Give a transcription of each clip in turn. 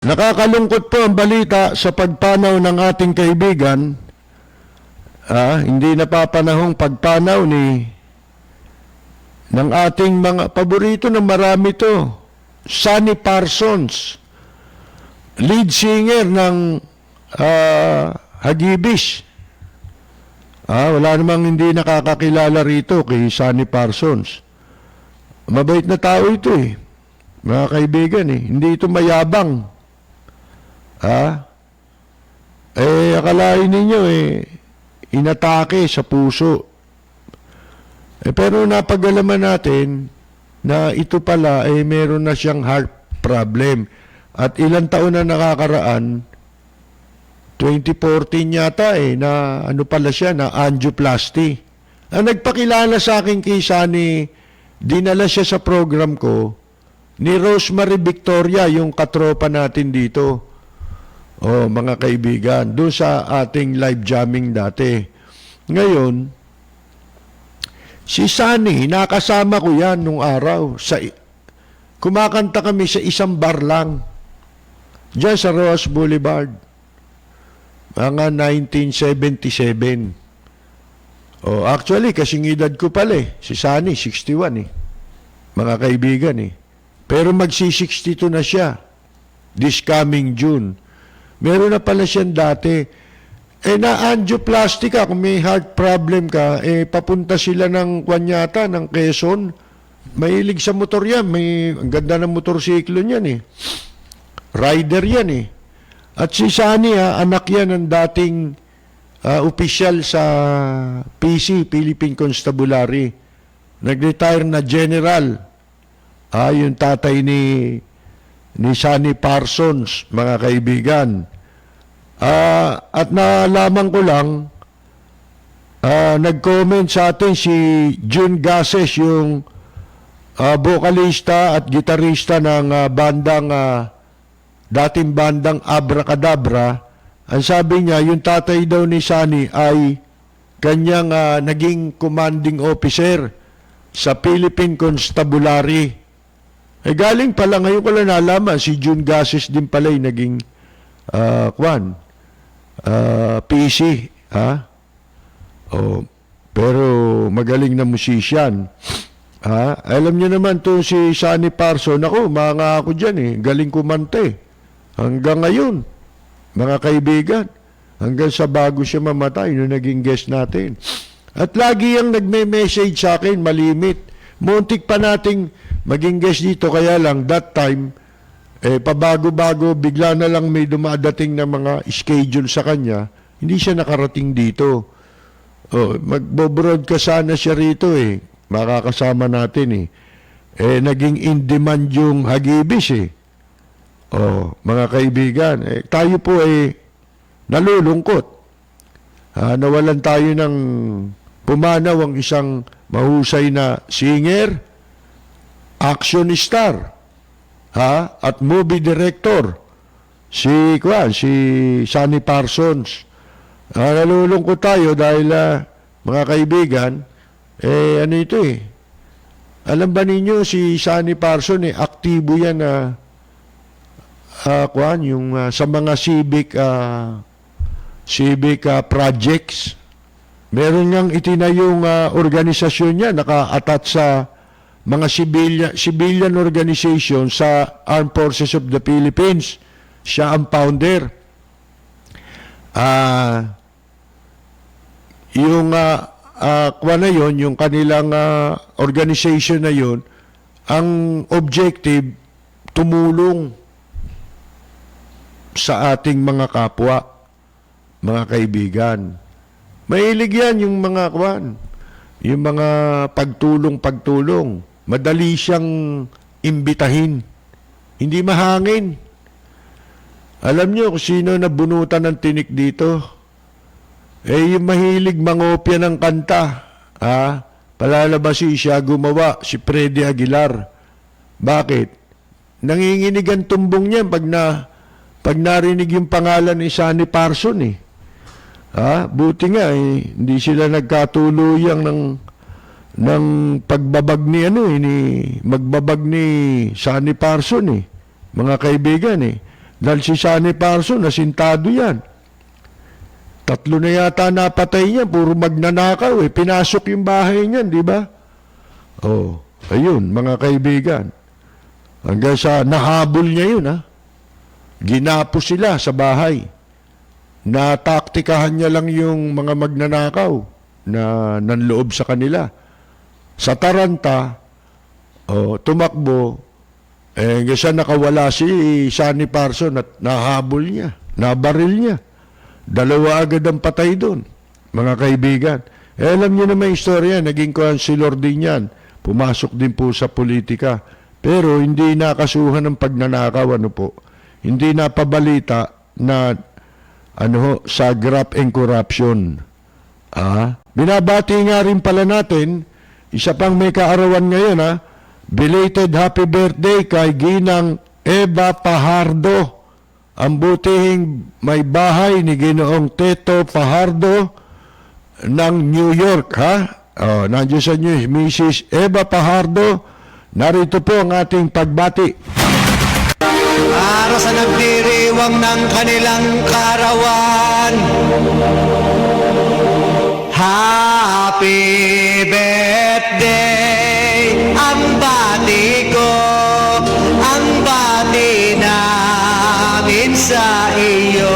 Nakakalungkot po ang balita sa pagpanaw ng ating kaibigan. Hindi napapanahong pagpanaw ng ating mga paborito na marami to. Sonny Parsons, lead singer ng Hagibis. Wala namang hindi nakakakilala rito kay Sonny Parsons. Mabait na tao ito mga kaibigan Hindi ito mayabang. Akalain ninyo inatake sa puso. Pero napag-alaman natin na ito pala meron na siyang heart problem. At ilang taon na nakakaraan, 2014 yata na ano pala siya, na angioplasty. Ang nagpakilala sa akin kay Sonny, dinala siya sa program ko, ni Rosemary Victoria, yung katropa natin dito. Mga kaibigan, doon sa ating live jamming dati. Ngayon, si Sonny, nakasama ko yan nung araw. Kumakanta kami sa isang bar lang. Diyan sa Roas Boulevard. Mga 1977. Actually, kasing edad ko pala Si Sonny, 61 Mga kaibigan Pero magsi-62 na siya. This coming June. Meron na pala siyang dati. Na-angioplasty ka, kung may heart problem ka, papunta sila ng Kuanyata, ng Quezon. Mahilig sa motor yan. Ang ganda ng motorsiklo niyan Rider yan At si Sonny, anak yan ng dating opisyal sa PC, Philippine Constabulary. Nag-retire na general. Yung tatay ni Sonny Parsons, mga kaibigan. At nalaman ko lang, nag-comment sa atin si June Gases, yung vocalista at gitarista ng dating bandang Abracadabra. Ang sabi niya, yung tatay daw ni Sonny ay kanyang naging commanding officer sa Philippine Constabulary. Galing pala, ngayon ko lang nalaman, si June Gases din pala naging PC. Pero magaling na musician. Alam niyo naman to si Sonny Parsons. Ako, mga ako dyan galing kumante. Hanggang ngayon, mga kaibigan, hanggang sa bago siya mamatay, nung naging guest natin. At lagi yung nagme-message sa akin, malimit. Muntik pa nating maging guest dito, kaya lang that time, pabago-bago, bigla na lang may dumadating na mga schedule sa kanya, hindi siya nakarating dito. Magbo-broadcast sana siya rito makakasama natin naging in-demand yung Hagibis mga kaibigan, tayo po nalulungkot. Nawalan tayo ng pumanaw ang isang mahusay na singer, action star, at movie director, si Sonny Parsons. Nalulungkot tayo dahil mga kaibigan, ano ito alam ba ninyo si Sonny Parsons aktibo yan yung sa mga civic projects. Meron niyang itinayong organisasyon niya, naka-attach sa mga civilian organization sa Armed Forces of the Philippines. Siya ang founder. Yung yung kanilang organization na yun, ang objective, tumulong sa ating mga kapwa, mga kaibigan. Mahilig yan yung mga yung mga pagtulong. Madali siyang imbitahin. Hindi mahangin. Alam niyo kung sino nabunutan ng tinik dito? Yung mahilig mangopya ng kanta. Palalabasi siya gumawa, si Freddy Aguilar. Bakit? Nanginginig ang tumbong niya pag narinig yung pangalan ni Sonny Parsons buti nga hindi sila nagkatuluyang ng pagbabag ni magbabag ni Sonny Parsons mga kaibigan Dahil si Sunny Parson, nasintado yan. 3 na yata napatay niya, puro magnanakaw eh. Pinasok yung bahay niyan, di ba? Oh, ayun, mga kaibigan. Hanggang sa nahabol niya yun, ha? Ginapo sila sa bahay. Nataktikahan niya lang yung mga magnanakaw na nanloob sa kanila. Sa Taranta, tumakbo, hanggang sa nakawala si Sunny Parson at nahabol niya, nabaril niya. 2 agad ang patay doon, mga kaibigan. Alam niyo na may istorya, naging councilor din yan. Pumasok din po sa politika. Pero hindi nakasuhan ng pagnanakaw, Hindi napabalita na sa graft and corruption. Binabati nga rin pala natin, isa pang may kaarawan ngayon, belated happy birthday kay Ginang Eva Pajardo. Ang butihing may bahay ni Ginoong Teto Pajardo ng New York, nandiyo sa inyo, Mrs. Eva Pajardo. Narito po ang ating pagbati. Para sa nagdiriwang ng kanilang karawan, happy birthday, ang bati ko, ang bati namin sa iyo,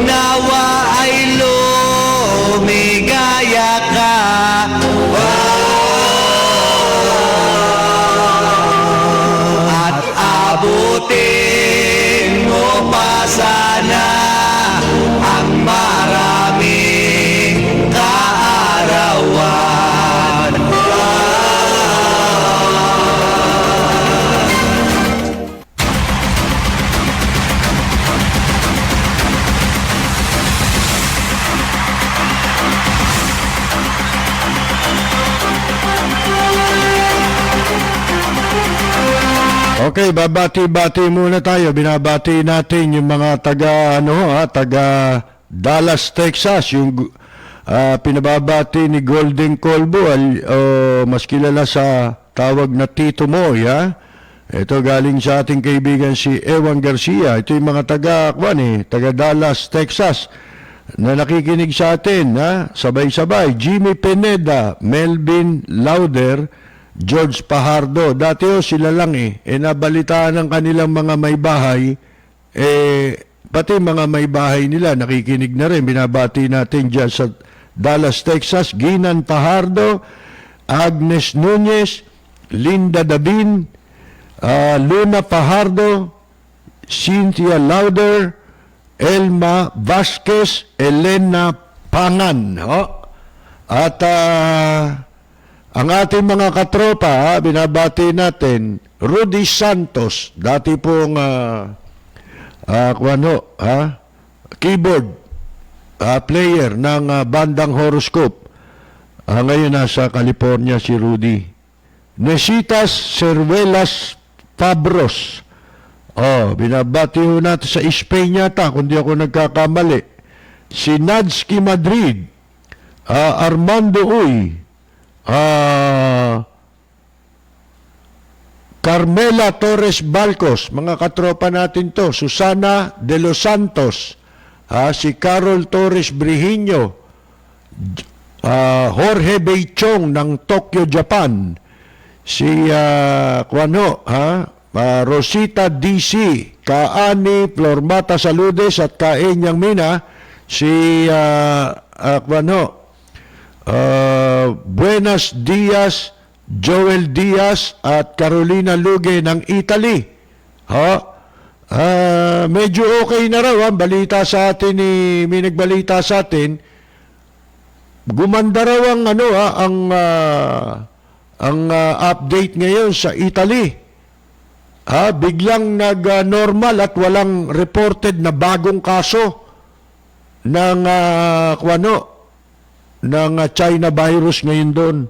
nawa ay lumigaya ka. At abutin mo pa sana ang maraming kaarawan. Okay, babati-bati muna tayo. Binabati natin yung mga taga Dallas, Texas, yung pinababati ni Golden Colbo, mas kilala sa tawag na Tito Moy, Ito galing sa ating kaibigan si Ewan Garcia. Ito yung mga taga Dallas, Texas, na nakikinig sa atin, sabay-sabay. Jimmy Pineda, Melvin Lauder, George Pajardo. Dati sila lang nabalitaan ng kanilang mga may bahay, pati mga may bahay nila nakikinig na rin. Binabati natin dyan sa Dallas, Texas, Ginan Pajardo, Agnes Nunez, Linda Dabin, Luna Pajardo, Cynthia Lauder, Elma Vasquez, Elena Pangan. At ang ating mga katropa, binabati natin, Rudy Santos, dati pong keyboard player ng bandang Horoscope. Ngayon nasa California si Rudy. Nesitas Cervelas Fabros. Binabati ho natin sa Spain yata, kung di ako nagkakamali. Si Nadsky Madrid, Armando Uy, Carmela Torres Balcos, mga katropa natin to. Susana de los Santos, si Carol Torres Brihiño, Jorge Beichong ng Tokyo, Japan, si Rosita DC, Kaani Flormata Saludes at Kaenyang Mina, si Buenas Dias, Joel Diaz at Carolina Luge ng Italy. Medyo okay na raw ang balita sa atin may nagbalita sa atin. Gumanda raw ang update ngayon sa Italy. Biglang nag-normal at walang reported na bagong kaso ng China virus ngayon doon.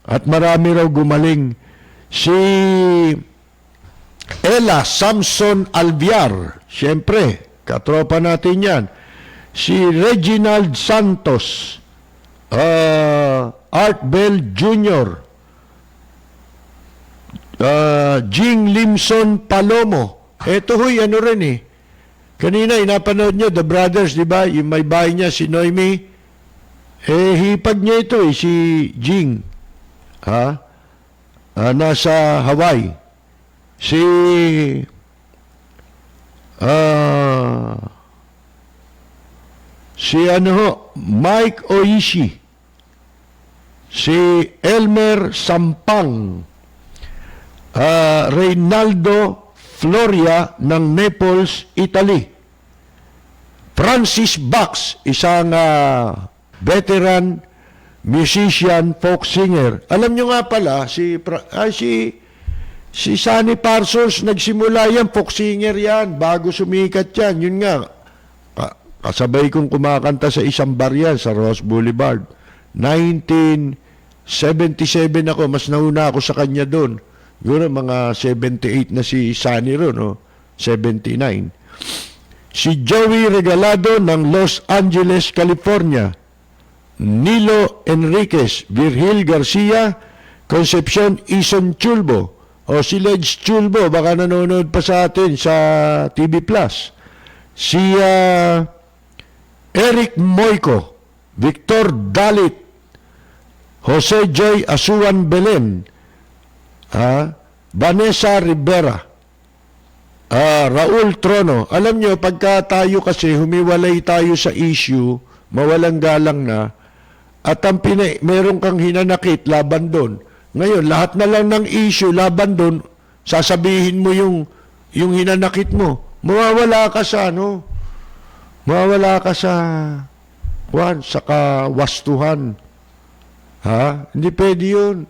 At marami raw gumaling. Si Ella Samson Alviar, siyempre, katropa natin yan. Si Reginald Santos, Art Bell Jr., Jing Limson Palomo, Eto hoy, ano rin eh. Kanina, inapanood nyo, The Brothers, di ba? Yung may bahay niya, si Noemi. Hipag niya ito eh, si Jing. Ha? Nasa Hawaii. Si... si ano ho, Mike Oishi. Si Elmer Sampang. Reynaldo Floria ng Naples, Italy. Francis Bax, isang veteran musician, folk singer. Alam nyo nga pala, si Sonny Parsons, nagsimula yan, folk singer yan, bago sumikat yan. Yun nga, kasabay kong kumakanta sa isang bar yan, sa Ross Boulevard. 1977 ako, mas nauna ako sa kanya doon. Yun, mga 78 na si Sonny ron, no? 79. Si Joey Regalado ng Los Angeles, California. Nilo Enriquez, Virgil Garcia, Concepcion Ison Chulbo. O si Ledge Chulbo, baka nanonood pa sa atin sa TV Plus. Si Eric Moico, Victor Dalit, Jose Joy Asuan Belen, Vanessa Rivera, Raul Trono. Alam nyo, pagka tayo kasi humiwalay tayo sa issue, mawalang galang na, at ang meron kang hinanakit laban doon. Ngayon, lahat na lang ng issue laban doon, sasabihin mo yung hinanakit mo. Mawawala ka sa mawawala ka sa kawastuhan. Ha? Hindi pwede yun.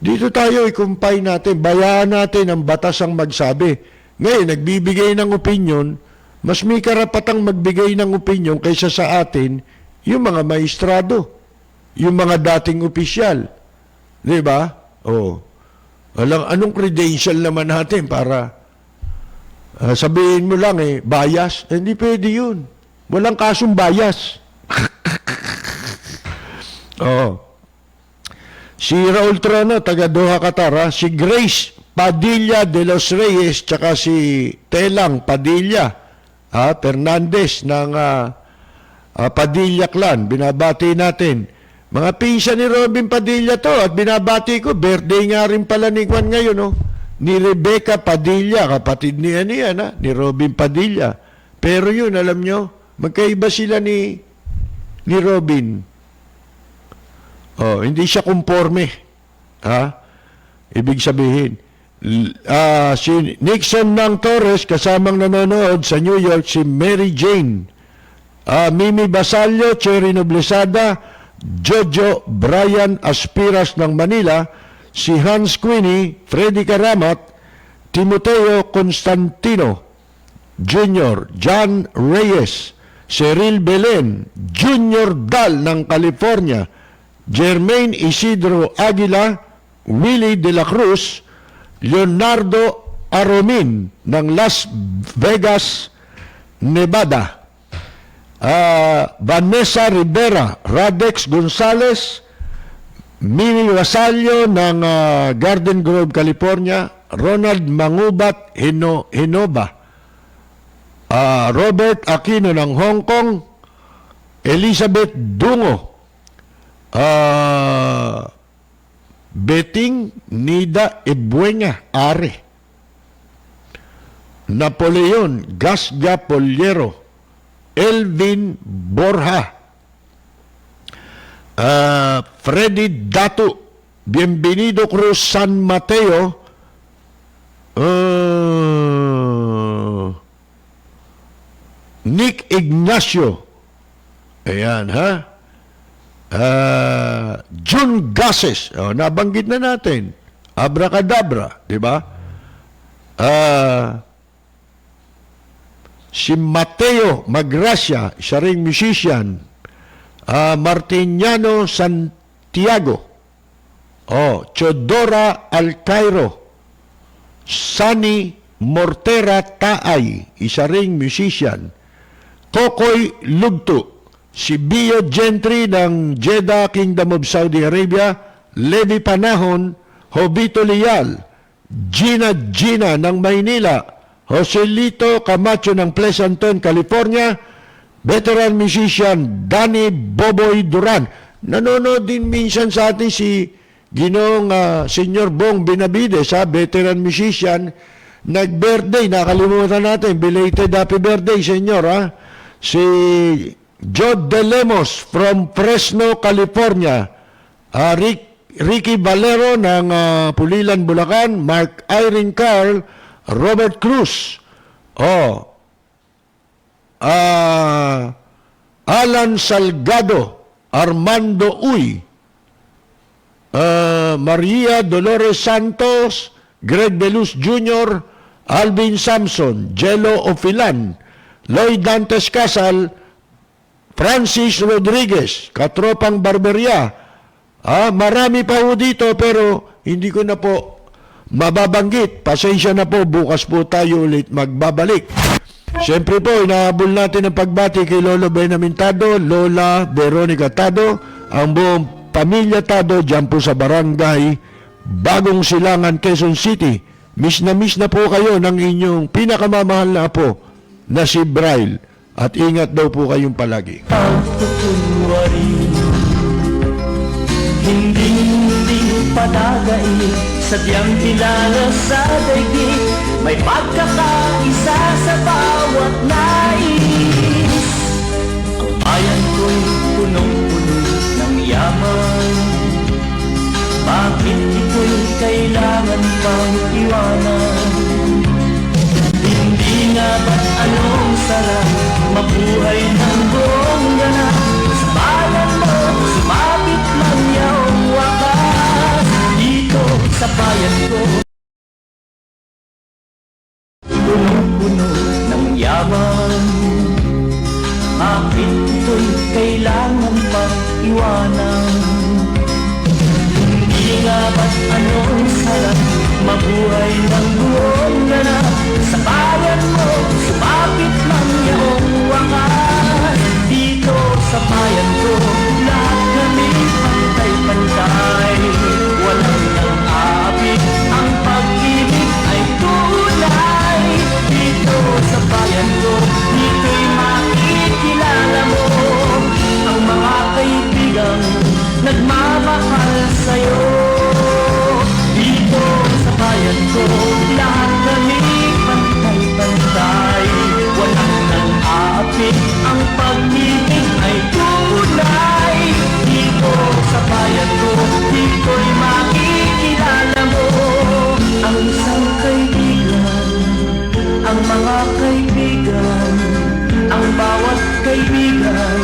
Dito tayo i-compine natin, bayaan natin ang batas ang magsabi. Ngayon, nagbibigay ng opinion, mas may karapatang magbigay ng opinion kaysa sa atin, yung mga maestrado, yung mga dating opisyal. Di ba? Oh. Anong credential naman natin para sabihin mo lang bias? Hindi pwede yun. Walang kasong bias. Oo. Si Raul Trono, taga Doha, Qatar. Si Grace Padilla de los Reyes, tsaka si Telang Padilla Fernandez ng Padilla Clan. Binabati natin. Mga pinsa ni Robin Padilla to at binabati ko. Birthday nga rin pala ni Juan ngayon, no? Ni Rebecca Padilla, kapatid niya ni Robin Padilla. Pero yun, alam nyo, magkaiba sila ni Robin. Oh, hindi siya conforme. Ibig sabihin, si Nixon ng Torres, kasamang nanonood sa New York, si Mary Jane, Mimi Basalio, Cherry Noblesada, Jojo Brian Aspiras ng Manila, si Hans Queenie, Freddy Karamat, Timoteo Constantino Jr., John Reyes, Cyril Belen, Junior Dal ng California, Jermaine Isidro Aguila, Willie de la Cruz, Leonardo Aromin ng Las Vegas, Nevada, Vanessa Rivera, Radex Gonzalez, Mimi Vasallo ng Garden Grove, California, Ronald Mangubat Hinoba, Robert Aquino ng Hong Kong, Elizabeth Dungo, Beting Nida Ebuenya Are, Napoleon Gasga Poliero, Elvin Borja, Freddy Datu, Bienvenido Cruz San Mateo, Nick Ignacio, ayan June Gases, nabanggit na natin, Abracadabra, di ba? Si Mateo Magracia, isa ring musician, Martiniano Santiago, Chodora Alcairo, Sunny Mortera Taay, isa ring musician, Kokoy Lugto, si Bio Gentry ng Jeddah, Kingdom of Saudi Arabia, Levi Panahon, Jovito Lial, Gina ng Maynila, Joselito Camacho ng Pleasanton, California, veteran musician Danny Boboy Duran. Nanonood din minsan sa atin si Ginoong Senyor Bong Benavides, veteran musician, nag-birthday, nakalimutan natin, belated happy birthday, Senyor, Si Jod De Lemos from Fresno, California, Ricky Valero ng Pulilan, Bulacan, Mark Irene Carl, Robert Cruz, Alan Salgado, Armando Uy, Maria Dolores Santos, Greg Belus Jr., Alvin Samson, Jello Ofilan, Lloyd Dantes Casal, Francis Rodriguez, Katropang Barberia. Marami pa po dito pero hindi ko na po mababanggit. Pasensya na po, bukas po tayo ulit magbabalik. Siyempre po, inahabol natin ang pagbati kay Lolo Benjamin Tado, Lola Veronica Tado, ang buong pamilya Tado dyan po sa barangay Bagong Silangan, Quezon City. Miss na po kayo ng inyong pinakamamahal na apo na si Braille. At ingat daw po kayong palagi. Pagtutunwari, hindi padagay, sadyang kilala sa daigdig, may pagkakaisa sa bawat nais. Ang bayan ko'y punong-puno ng yaman, bakit ito'y kailangan pang iwanan? Hindi nga ba't anong sarap mabuhay ng buong ganap? Sa bayan mo, sumabit lang yaong wakas. Dito sa bayan ko, punong-puno ng yaman, bakit ito'y kailangan pang iwanan? Hindi nga ba't anong sarap mabuhay ng buong ganap? Sa bayan mo, sumapit lang yung wakas. Dito sa bayan ko, lahat kami pantay-pantay. Walang nang-aabit, ang pag-ibig ay tunay. Dito sa bayan ko, dito'y makikilala mo ang mga kaibigan nagmamahal sa'yo. Dito sa bayan ko, lahat kami pantay-pantay. Walang nang-aapit, ang pag-ibig ay tunay. Dito sa bayan ko, dito'y makikilala mo ang isang kaibigan, ang mga kaibigan, ang bawat kaibigan